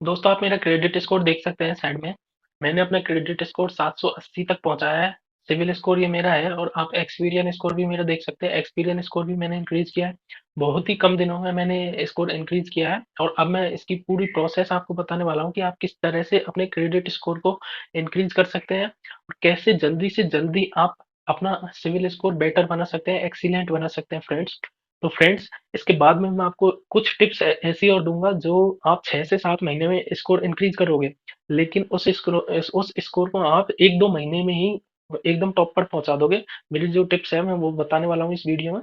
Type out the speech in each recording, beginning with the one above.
दोस्तों आप मेरा क्रेडिट स्कोर देख सकते हैं साइड में। मैंने अपना क्रेडिट स्कोर 780 तक पहुंचाया है। सिविल स्कोर ये मेरा है और आप एक्सपीरियन स्कोर भी मेरा देख सकते हैं। एक्सपीरियन स्कोर भी मैंने इंक्रीज किया है। बहुत ही कम दिनों में मैंने स्कोर इंक्रीज किया है और अब मैं इसकी पूरी प्रोसेस आपको बताने वाला हूँ कि आप किस तरह से अपने क्रेडिट स्कोर को इंक्रीज कर सकते हैं और कैसे जल्दी से जल्दी आप अपना सिविल स्कोर बेटर बना सकते हैं, एक्सीलेंट बना सकते हैं फ्रेंड्स। तो फ्रेंड्स, इसके बाद में मैं आपको कुछ टिप्स ऐसी और दूंगा जो आप 6 से 7 महीने में स्कोर इंक्रीज करोगे, लेकिन उस स्कोर को आप 1-2 महीने में ही एकदम टॉप पर पहुंचा दोगे। मेरी जो टिप्स है मैं वो बताने वाला हूँ इस वीडियो में।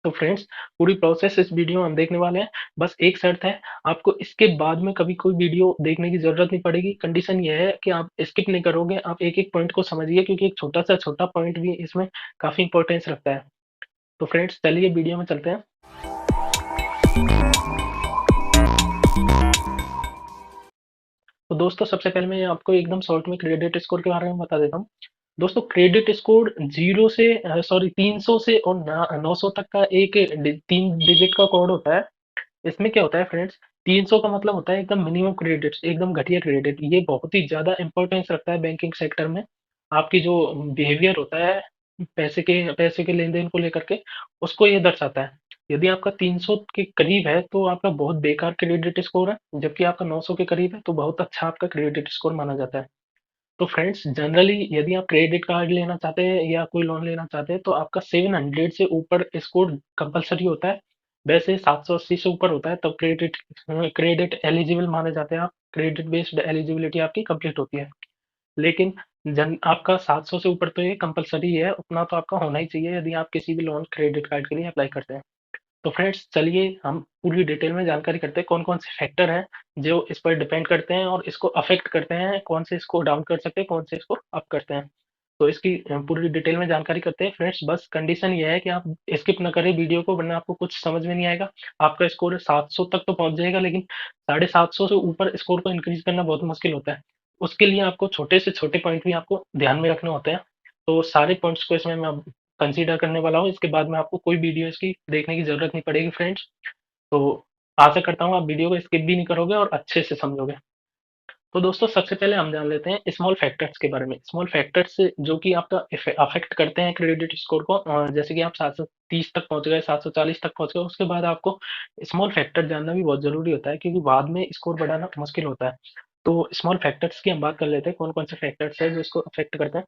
तो फ्रेंड्स, पूरी प्रोसेस इस वीडियो में हम देखने वाले हैं। बस एक शर्त है, आपको इसके बाद में कभी कोई वीडियो देखने की जरूरत नहीं पड़ेगी। कंडीशन ये है कि आप स्किप नहीं करोगे, आप एक एक पॉइंट को समझिए, क्योंकि एक छोटा सा छोटा पॉइंट भी इसमें काफी इंपॉर्टेंस रखता है। तो फ्रेंड्स, चलिए वीडियो में चलते हैं। तो दोस्तों, सबसे पहले मैं आपको एकदम शॉर्ट में क्रेडिट स्कोर के बारे में बता देता हूँ। दोस्तों, क्रेडिट स्कोर 300 से और 900 तक का एक 3 डिजिट का कोड होता है। इसमें क्या होता है फ्रेंड्स, 300 का मतलब होता है एकदम मिनिमम क्रेडिट, एकदम घटिया क्रेडिट। ये बहुत ही ज्यादा इंपॉर्टेंस रखता है बैंकिंग सेक्टर में। आपकी जो बिहेवियर होता है पैसे के लेन देन को लेकर के, उसको ये दर्शाता है। यदि आपका 300 के करीब है तो आपका बहुत बेकार क्रेडिट स्कोर है, जबकि आपका 900 के करीब है तो बहुत अच्छा आपका क्रेडिट स्कोर माना जाता है। तो फ्रेंड्स, जनरली यदि आप क्रेडिट कार्ड लेना चाहते हैं या कोई लोन लेना चाहते हैं तो आपका 700 से ऊपर स्कोर कंपलसरी होता है। वैसे 780 से ऊपर होता है तब क्रेडिट क्रेडिट एलिजिबल माने जाते हैं आप। क्रेडिट बेस्ड एलिजिबिलिटी आपकी कंप्लीट होती है। लेकिन जन आपका 700 से ऊपर तो ये कंपलसरी है, उतना तो आपका होना ही चाहिए यदि आप किसी भी लोन क्रेडिट कार्ड के लिए अप्लाई करते हैं। तो फ्रेंड्स, चलिए हम पूरी डिटेल में जानकारी करते हैं कौन कौन से फैक्टर हैं जो इस पर डिपेंड करते हैं और इसको अफेक्ट करते हैं, कौन से इसको डाउन कर सकते हैं, कौन से इसको अप करते हैं। तो इसकी पूरी डिटेल में जानकारी करते हैं फ्रेंड्स। बस कंडीशन ये है कि आप स्किप ना करें वीडियो को, वरना आपको कुछ समझ में नहीं आएगा। आपका स्कोर 700 तक तो पहुंच जाएगा, लेकिन 750 से ऊपर स्कोर को इंक्रीज करना बहुत मुश्किल होता है। उसके लिए आपको छोटे से छोटे पॉइंट भी आपको ध्यान में रखने होते हैं। तो सारे पॉइंट्स को इसमें मैं कंसीडर करने वाला हूँ। इसके बाद में आपको कोई वीडियो इसकी देखने की जरूरत नहीं पड़ेगी फ्रेंड्स। तो आशा करता हूँ आप वीडियो को स्किप भी नहीं करोगे और अच्छे से समझोगे। तो दोस्तों, सबसे पहले हम जान लेते हैं स्मॉल फैक्टर्स के बारे में। स्मॉल फैक्टर्स जो कि आपका अफेक्ट करते हैं क्रेडिट स्कोर को। जैसे कि आप 730 तक पहुंच गए, 740 तक पहुंच गए, उसके बाद आपको स्मॉल फैक्टर जानना भी बहुत जरूरी होता है, क्योंकि बाद में स्कोर बढ़ाना मुश्किल होता है। तो स्मॉल फैक्टर्स की हम बात कर लेते हैं, कौन कौन से फैक्टर्स है जो इसको अफेक्ट करते हैं।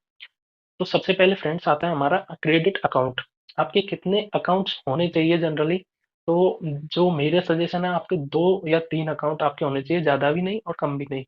तो सबसे पहले फ्रेंड्स आता है हमारा क्रेडिट अकाउंट। आपके कितने अकाउंट्स होने चाहिए जनरली? तो जो मेरे सजेशन है, आपके 2 या 3 अकाउंट आपके होने चाहिए, ज्यादा भी नहीं और कम भी नहीं।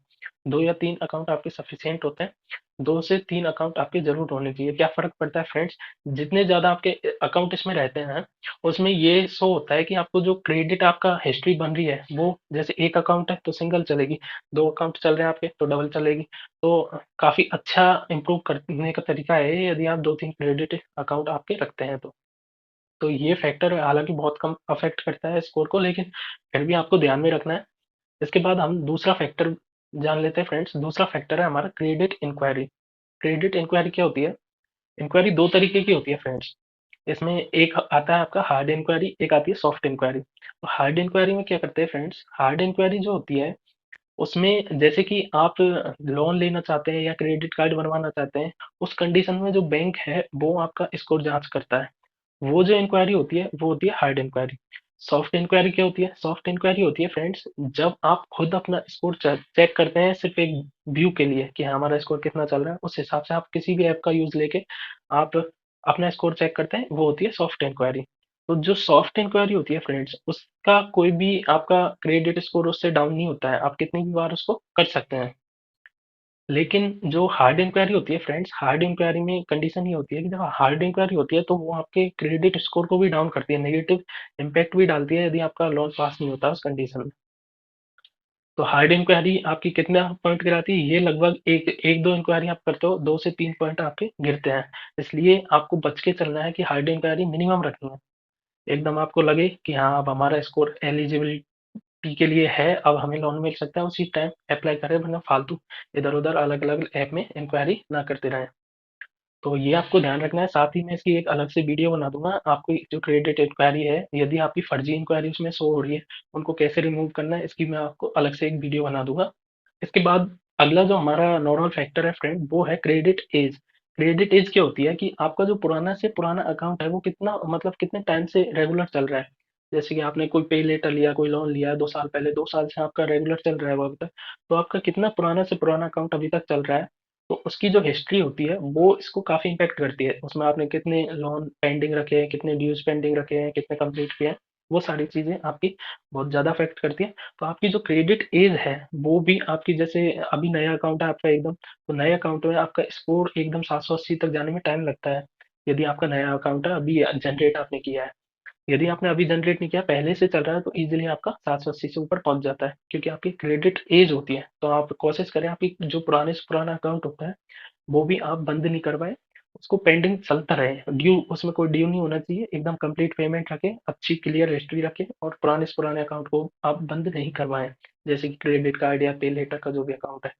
2 या 3 अकाउंट आपके सफिशियंट होते हैं। 2 से 3 अकाउंट आपके जरूर होने चाहिए। क्या फर्क पड़ता है फ्रेंड्स, जितने ज्यादा आपके अकाउंट इसमें रहते हैं, उसमें ये शो होता है कि आपको जो क्रेडिट आपका हिस्ट्री बन रही है, वो जैसे एक अकाउंट है तो सिंगल चलेगी, 2 अकाउंट चल रहे हैं आपके तो डबल चलेगी। तो काफी अच्छा इम्प्रूव करने का तरीका है ये, यदि आप 2-3 क्रेडिट अकाउंट आपके रखते हैं तो ये फैक्टर हालांकि बहुत कम अफेक्ट करता है स्कोर को, लेकिन फिर भी आपको ध्यान में रखना है। इसके बाद हम दूसरा फैक्टर जान लेते हैं फ्रेंड्स। दूसरा फैक्टर है हमारा क्रेडिट इंक्वायरी। क्रेडिट इंक्वायरी क्या होती है? इंक्वायरी 2 तरीके की होती है फ्रेंड्स। इसमें एक आता है आपका हार्ड इंक्वायरी, एक आती है सॉफ्ट इंक्वायरी। तो हार्ड इंक्वायरी में क्या करते हैं फ्रेंड्स, हार्ड इंक्वायरी जो होती है उसमें जैसे कि आप लोन लेना चाहते हैं या क्रेडिट कार्ड बनवाना चाहते हैं, उस कंडीशन में जो बैंक है वो आपका स्कोर जांच करता है। वो जो इंक्वायरी होती है वो होती है हार्ड इंक्वायरी। सॉफ्ट इंक्वायरी क्या होती है? सॉफ्ट इंक्वायरी होती है फ्रेंड्स, जब आप खुद अपना स्कोर चेक करते हैं सिर्फ एक व्यू के लिए कि हाँ, हमारा स्कोर कितना चल रहा है, उस हिसाब से आप किसी भी ऐप का यूज लेके आप अपना स्कोर चेक करते हैं, वो होती है सॉफ्ट इंक्वायरी। तो जो सॉफ्ट इंक्वायरी होती है फ्रेंड्स, उसका कोई भी आपका क्रेडिट स्कोर उससे डाउन नहीं होता है, आप कितनी भी बार उसको कर सकते हैं। लेकिन जो हार्ड इंक्वायरी होती है फ्रेंड्स, हार्ड इंक्वायरी में कंडीशन ये होती है कि जब हार्ड इंक्वायरी होती है तो वो आपके क्रेडिट स्कोर को भी डाउन करती है, नेगेटिव इम्पैक्ट भी डालती है यदि आपका लोन पास नहीं होता उस कंडीशन में। तो हार्ड इंक्वायरी आपकी कितना पॉइंट गिराती है? ये लगभग एक एक दो इंक्वायरी आप करते हो, 2 से 3 पॉइंट आपके गिरते हैं। इसलिए आपको बच के चलना है कि हार्ड इंक्वायरी मिनिमम रखनी है। एकदम आपको लगे कि हाँ, अब हमारा स्कोर एलिजिबिलिटी के लिए है, अब हमें लोन मिल सकता है, उसी टाइम अप्लाई करें, वरना फालतू इधर उधर अलग अलग ऐप में इंक्वायरी ना करते रहें। तो ये आपको ध्यान रखना है। साथ ही मैं इसकी एक अलग से वीडियो बना दूंगा। आपको जो क्रेडिट इंक्वायरी है, यदि आपकी फर्जी इंक्वायरी उसमें शो हो रही है, उनको कैसे रिमूव करना है, इसकी मैं आपको अलग से एक वीडियो बना दूंगा। इसके बाद अगला जो हमारा नॉर्मल फैक्टर है फ्रेंड, वो है क्रेडिट एज। क्रेडिट एज क्या होती है कि आपका जो पुराना से पुराना अकाउंट है वो कितना, मतलब कितने टाइम से रेगुलर चल रहा है। जैसे कि आपने कोई पे लेटर लिया, कोई लोन लिया 2 साल पहले, 2 साल से आपका रेगुलर चल रहा है वो अभी तक, तो आपका कितना पुराना से पुराना अकाउंट अभी तक चल रहा है। तो उसकी जो हिस्ट्री होती है वो इसको काफी इम्पेक्ट करती है। उसमें आपने कितने लोन पेंडिंग रखे हैं, कितने ड्यूज पेंडिंग रखे हैं, कितने कंप्लीट किए हैं, वो सारी चीजें आपकी बहुत ज्यादा अफेक्ट करती है। तो आपकी जो क्रेडिट एज है वो भी आपकी, जैसे अभी नया अकाउंट है आपका एकदम, तो नए अकाउंट में आपका स्कोर एकदम 780 तक जाने में टाइम लगता है। यदि आपका नया अकाउंट है, अभी जनरेट आपने किया है, यदि आपने अभी जनरेट नहीं किया, पहले से चल रहा है, तो इजीली आपका 780 से ऊपर पहुंच जाता है, क्योंकि आपकी क्रेडिट एज होती है। तो आप कोशिश करें आपकी जो पुराने से पुराना अकाउंट होता है वो भी आप बंद नहीं करवाएं, उसको पेंडिंग चलता रहे, ड्यू उसमें कोई ड्यू नहीं होना चाहिए, एकदम कंप्लीट पेमेंट रखें, अच्छी क्लियर हिस्ट्री रखें, और पुराने से पुराने अकाउंट को आप बंद नहीं करवाएं, जैसे कि क्रेडिट कार्ड या पे लेटर का जो भी अकाउंट है।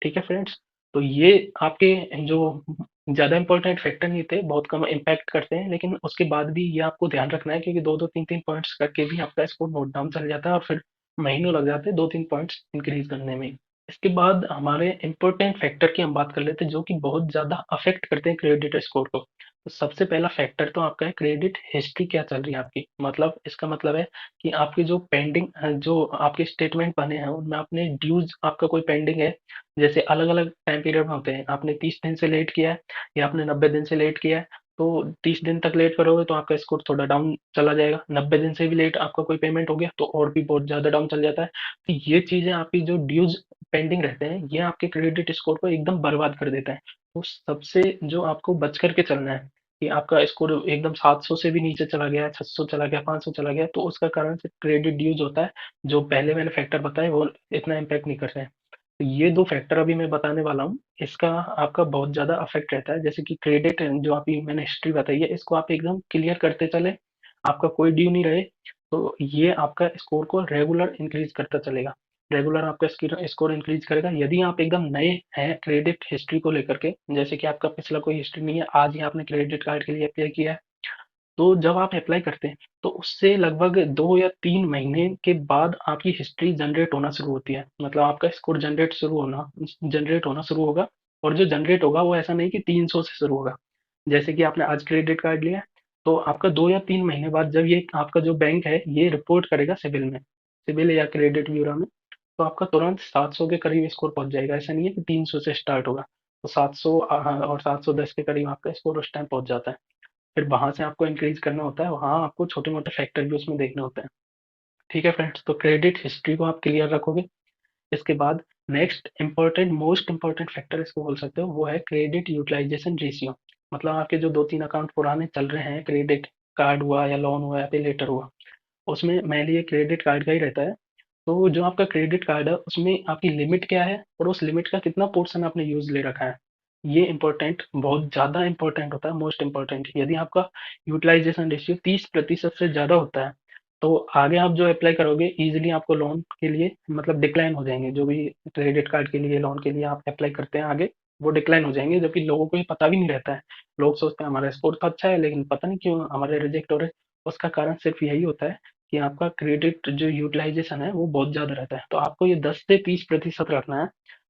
ठीक है फ्रेंड्स। तो ये आपके जो ज़्यादा इंपॉर्टेंट फैक्टर नहीं थे, बहुत कम इम्पैक्ट करते हैं, लेकिन उसके बाद भी ये आपको ध्यान रखना है, क्योंकि दो दो तीन तीन पॉइंट्स करके भी आपका स्कोर नोट डाउन चल जाता है, और फिर महीनों लग जाते हैं दो तीन पॉइंट्स इंक्रीज करने में। इसके बाद हमारे इम्पोर्टेंट फैक्टर की हम बात कर लेते हैं, जो कि बहुत ज़्यादा अफेक्ट करते हैं क्रेडिट स्कोर को। तो सबसे पहला फैक्टर तो आपका है क्रेडिट हिस्ट्री, क्या चल रही है आपकी, मतलब इसका मतलब है कि आपकी जो पेंडिंग, जो आपके स्टेटमेंट बने हैं उनमें आपने ड्यूज, आपका कोई पेंडिंग है, जैसे अलग अलग टाइम पीरियड में होते हैं, आपने 30 दिन से लेट किया है या आपने 90 दिन से लेट किया है, तो 30 दिन तक लेट करोगे तो आपका स्कोर थोड़ा डाउन चला जाएगा। 90 दिन से भी लेट आपका कोई पेमेंट हो गया तो और भी बहुत ज्यादा डाउन चल जाता है। तो ये चीजें आपकी जो ड्यूज पेंडिंग रहते हैं, ये आपके क्रेडिट स्कोर को एकदम बर्बाद कर देता है। तो सबसे जो आपको बच करके चलना है, कि आपका स्कोर एकदम 700 से भी नीचे चला गया, 600 चला गया, 500 चला गया, तो उसका कारण सिर्फ क्रेडिट ड्यूज होता है। जो पहले मैंने फैक्टर बताए वो इतना इम्पैक्ट नहीं कर रहे हैं। तो ये दो फैक्टर अभी मैं बताने वाला हूँ, इसका आपका बहुत ज़्यादा अफेक्ट रहता है। जैसे कि क्रेडिट जो आपकी मैंने हिस्ट्री बताई है, इसको आप एकदम क्लियर करते चले, आपका कोई ड्यू नहीं रहे, तो ये आपका स्कोर को रेगुलर इंक्रीज करता चलेगा। रेगुलर आपका स्कोर इंक्रीज करेगा। यदि आप एकदम नए हैं क्रेडिट हिस्ट्री को लेकर के, जैसे कि आपका पिछला कोई हिस्ट्री नहीं है, आज ही आपने क्रेडिट कार्ड के लिए अप्लाई किया है, तो जब आप अप्लाई करते हैं तो उससे लगभग 2 या 3 महीने के बाद आपकी हिस्ट्री जनरेट होना शुरू होती है, मतलब आपका स्कोर जनरेट होना शुरू होगा। और जो जनरेट होगा वो ऐसा नहीं कि 300 से शुरू होगा। जैसे कि आपने आज क्रेडिट कार्ड लिया है, तो आपका 2 या 3 महीने बाद जब ये आपका जो बैंक है ये रिपोर्ट करेगा सिविल में, सिविल या क्रेडिट ब्यूरो में, तो आपका तुरंत 700 के करीब स्कोर पहुंच जाएगा। ऐसा नहीं है कि 300 से स्टार्ट होगा। तो 700 और 710 के करीब आपका स्कोर उस टाइम पहुंच जाता है। फिर वहां से आपको इंक्रीज करना होता है, वहां आपको छोटे मोटे फैक्टर भी उसमें देखने होते हैं। ठीक है फ्रेंड्स, तो क्रेडिट हिस्ट्री को आप क्लियर रखोगे। इसके बाद next important, most important factor इसको बोल सकते हो, वो है क्रेडिट यूटिलाइजेशन रेशियो। मतलब आपके जो दो तीन अकाउंट पुराने चल रहे हैं, क्रेडिट कार्ड हुआ या लोन हुआ या पे लेटर हुआ, उसमें मेनली ये क्रेडिट कार्ड का ही रहता है। तो जो आपका क्रेडिट कार्ड है उसमें आपकी लिमिट क्या है, और उस लिमिट का कितना पोर्शन आपने यूज ले रखा है, ये इंपॉर्टेंट, बहुत ज्यादा इंपॉर्टेंट होता है, मोस्ट इंपॉर्टेंट। यदि आपका यूटिलाइजेशन रेशियो 30% से ज्यादा होता है, तो आगे आप जो अप्लाई करोगे इजीली आपको लोन के लिए मतलब डिक्लाइन हो जाएंगे। जो भी क्रेडिट कार्ड के लिए, लोन के लिए आप अप्लाई करते हैं आगे, वो डिक्लाइन हो जाएंगे, जबकि लोगों को ये पता भी नहीं रहता है। लोग सोचते हैं हमारा स्कोर तो अच्छा है, लेकिन पता नहीं क्यों हमारे रिजेक्ट हो रहे हैं। उसका कारण सिर्फ यही होता है कि आपका क्रेडिट जो यूटिलाइजेशन है वो बहुत ज़्यादा रहता है। तो आपको ये 10 से 30% रखना है।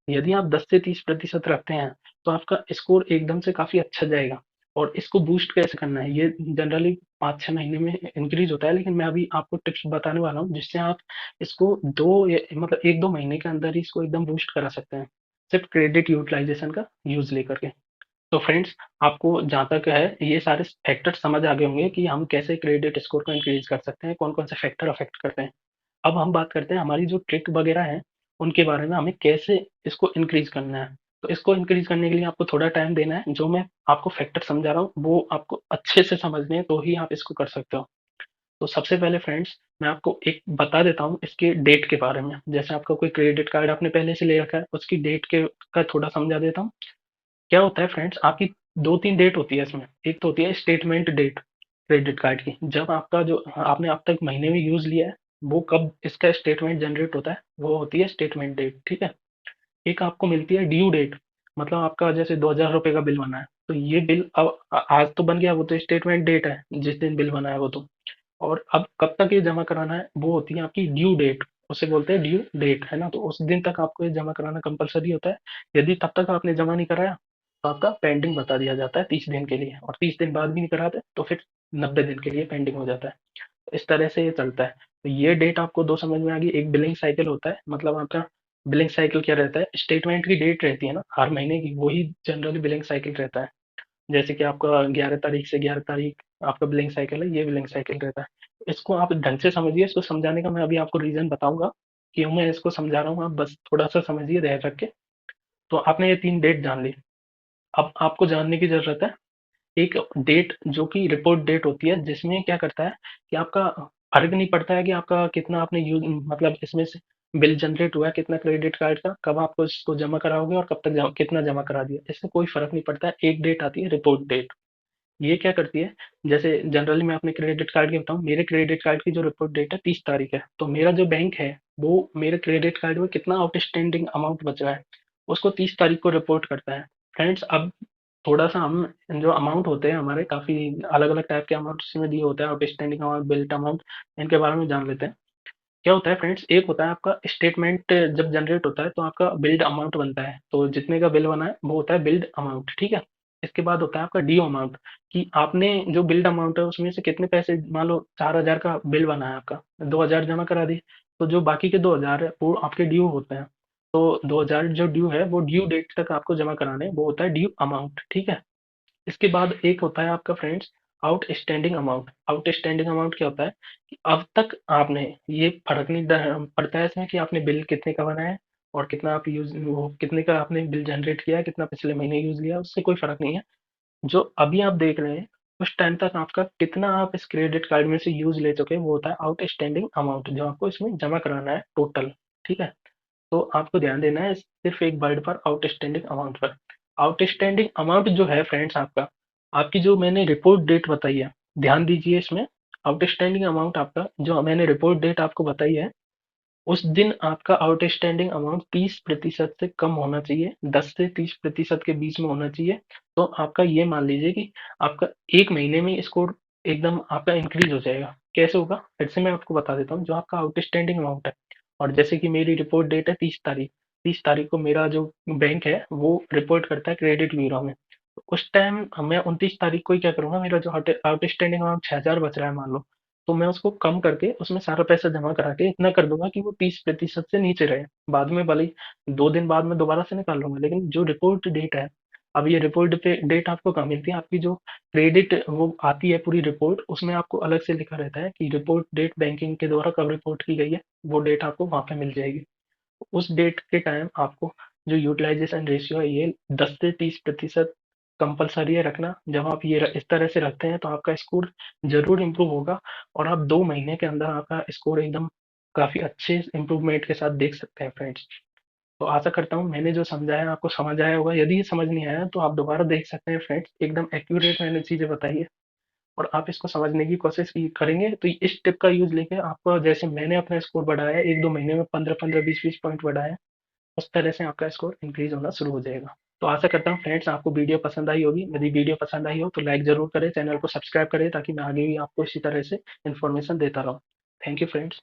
यदि आप 10 से 30% रखते हैं तो आपका स्कोर एकदम से काफ़ी अच्छा जाएगा। और इसको बूस्ट कैसे करना है, ये जनरली 5-6 महीने में इंक्रीज होता है, लेकिन मैं अभी आपको टिप्स बताने वाला हूँ जिससे आप इसको मतलब 1-2 महीने के अंदर ही इसको एकदम बूस्ट करा सकते हैं, सिर्फ क्रेडिट यूटिलाइजेशन का यूज लेकर के। तो फ्रेंड्स, आपको जहाँ तक है ये सारे फैक्टर समझ आ गए होंगे कि हम कैसे क्रेडिट स्कोर को इंक्रीज कर सकते हैं, कौन कौन से फैक्टर अफेक्ट करते हैं। अब हम बात करते हैं हमारी जो ट्रिक वगैरह है उनके बारे में, हमें कैसे इसको इंक्रीज करना है। तो इसको इंक्रीज करने के लिए आपको थोड़ा टाइम देना है। जो मैं आपको फैक्टर समझा रहा हूँ वो आपको अच्छे से समझने हैं, तो ही आप इसको कर सकते हो। तो सबसे पहले फ्रेंड्स, मैं आपको एक बता देता हूँ इसके डेट के बारे में। जैसे आपका कोई क्रेडिट कार्ड आपने पहले से ले रखा है, उसकी डेट के का थोड़ा समझा देता हूँ। क्या होता है फ्रेंड्स, आपकी 2-3 डेट होती है इसमें। एक तो होती है स्टेटमेंट डेट क्रेडिट कार्ड की, जब आपका जो आपने अब तक महीने में यूज लिया है, वो कब इसका स्टेटमेंट जनरेट होता है, वो होती है स्टेटमेंट डेट। ठीक है। एक आपको मिलती है ड्यू डेट, मतलब आपका जैसे 2,000 रुपए का बिल बना है, तो ये बिल अब आज तो बन गया, वो तो स्टेटमेंट डेट है जिस दिन बिल बना है वो तो। और अब कब तक ये जमा कराना है, वो होती है आपकी ड्यू डेट, उसे बोलते हैं ड्यू डेट, है ना। तो उस दिन तक आपको ये जमा कराना कंपलसरी होता है। यदि तब तक आपने जमा नहीं कराया तो आपका पेंडिंग बता दिया जाता है 30 दिन के लिए, और 30 दिन बाद भी नहीं कराते तो फिर 90 दिन के लिए पेंडिंग हो जाता है। तो इस तरह से ये चलता है। तो ये डेट आपको दो समझ में आ गई। एक बिलिंग साइकिल होता है, मतलब आपका बिलिंग साइकिल क्या रहता है, स्टेटमेंट की डेट रहती है ना हर महीने की, वही जनरली बिलिंग साइकिल रहता है। जैसे कि आपका 11 तारीख से 11 तारीख आपका बिलिंग साइकिल है, ये बिलिंग साइकिल रहता है। इसको आप ढंग से समझिए। इसको समझाने का मैं अभी आपको रीजन बताऊंगा क्यों मैं इसको समझा रहा हूँ, आप बस थोड़ा सा समझिए ध्यान रख के। तो आपने ये 3 डेट जान ली। अब आपको जानने की जरूरत है एक डेट जो कि रिपोर्ट डेट होती है, जिसमें क्या करता है कि आपका फर्क नहीं पड़ता है कि आपका कितना आपने यूज, मतलब इसमें से बिल जनरेट हुआ है कितना क्रेडिट कार्ड का, कब आपको इसको जमा कराओगे और कब तक कितना जमा करा दिया, इससे कोई फर्क नहीं पड़ता है। एक डेट आती है रिपोर्ट डेट। ये क्या करती है, जैसे जनरली मैं अपने क्रेडिट कार्ड की बताऊं, मेरे क्रेडिट कार्ड की जो रिपोर्ट डेट है 30 तारीख है, तो मेरा जो बैंक है वो मेरे क्रेडिट कार्ड में कितना आउटस्टैंडिंग अमाउंट बच रहा है उसको 30 तारीख को रिपोर्ट करता है। फ्रेंड्स, अब थोड़ा सा हम जो अमाउंट होते हैं हमारे काफी अलग अलग टाइप के अमाउंट इसमें दिए होते हैं, आउटस्टैंडिंग अमाउंट, बिल्ट अमाउंट, इनके बारे में जान लेते हैं। क्या होता है फ्रेंड्स, एक होता है आपका स्टेटमेंट जब जनरेट होता है तो आपका बिल्ड अमाउंट बनता है, तो जितने का बिल बना है वो होता है बिल्ड अमाउंट, ठीक है। इसके बाद होता है आपका ड्यू अमाउंट, कि आपने जो बिल्ड अमाउंट है उसमें से कितने पैसे, मान लो 4,000 का बिल बना है आपका, 2,000 जमा करा दिए, तो जो बाकी के 2,000 है वो आपके ड्यू होते हैं। तो 2,000 जो ड्यू है वो ड्यू डेट तक आपको जमा कराने हैं, वो होता है ड्यू अमाउंट, ठीक है। इसके बाद एक होता है आपका friends outstanding amount. Outstanding amount क्या होता है कि अब तक आपने, ये फर्क नहीं पड़ता है इसमें कि आपने बिल कितने का बनाया है और कितना आप यूज, वो कितने का आपने बिल जनरेट किया है, कितना पिछले महीने यूज लिया, उससे कोई फर्क नहीं है। जो अभी आप देख रहे हैं उस टाइम तक आपका कितना आप इस क्रेडिट कार्ड में से यूज ले चुके हैं, वो होता है आउटस्टैंडिंग अमाउंट, जो आपको इसमें जमा कराना है टोटल, ठीक है। तो आपको ध्यान देना है सिर्फ एक वर्ड पर, आउटस्टैंडिंग अमाउंट पर। आउटस्टैंडिंग अमाउंट जो है फ्रेंड्स आपका, आपकी जो मैंने रिपोर्ट डेट बताई है, ध्यान दीजिए इसमें। आउटस्टैंडिंग अमाउंट आपका जो मैंने रिपोर्ट डेट आपको बताई है, उस दिन आपका आउटस्टैंडिंग अमाउंट 30% से कम होना चाहिए, 10 से 30% के बीच में होना चाहिए। तो आपका ये मान लीजिए कि आपका एक महीने में स्कोर एकदम आपका इंक्रीज हो जाएगा। कैसे होगा, फिर से मैं आपको बता देता हूँ। जो आपका आउटस्टैंडिंग अमाउंट है, और जैसे कि मेरी रिपोर्ट डेट है 30 तारीख, 30 तारीख को मेरा जो बैंक है वो रिपोर्ट करता है क्रेडिट ब्यूरो में। तो उस टाइम मैं 29 तारीख को ही क्या करूंगा, मेरा जो आउटस्टैंडिंग अमाउंट 6,000 बच रहा है मान लो, तो मैं उसको कम करके उसमें सारा पैसा जमा करा के इतना कर दूंगा कि वो 30% से नीचे रहे। बाद में भले ही 2 दिन बाद में दोबारा से निकाल लूंगा, लेकिन जो रिपोर्ट डेट है, अब ये रिपोर्ट पे डेट आपको कहाँ मिलती है, आपकी जो क्रेडिट वो आती है पूरी रिपोर्ट, उसमें आपको अलग से लिखा रहता है कि रिपोर्ट डेट बैंकिंग के द्वारा कब रिपोर्ट की गई है, वो डेट आपको वहां पे मिल जाएगी। उस डेट के टाइम आपको जो यूटिलाइजेशन रेशियो है ये 10 से 30% कंपलसरी है रखना। जब आप ये इस तरह से रखते हैं तो आपका स्कोर जरूर इम्प्रूव होगा, और आप 2 महीने के अंदर आपका स्कोर एकदम काफी अच्छे इम्प्रूवमेंट के साथ देख सकते हैं फ्रेंड्स। तो आशा करता हूँ मैंने जो समझाया आपको समझ आया होगा। यदि ये समझ नहीं आया तो आप दोबारा देख सकते हैं फ्रेंड्स, एकदम एक्यूरेट मैंने चीजें बताई है, और आप इसको समझने की कोशिश करेंगे तो इस टिप का यूज लेके आपको, जैसे मैंने अपना स्कोर बढ़ाया है 1-2 महीने में, 15-15, 20-20 पॉइंट बढ़ाया, उस तरह से आपका स्कोर इंक्रीज होना शुरू हो जाएगा। तो आशा करता हूँ फ्रेंड्स आपको वीडियो पसंद आई होगी। यदि वीडियो पसंद आई हो तो लाइक जरूर करें, चैनल को सब्सक्राइब करें, ताकि मैं आगे भी आपको इसी तरह से इन्फॉर्मेशन देता रहूँ। Thank you friends.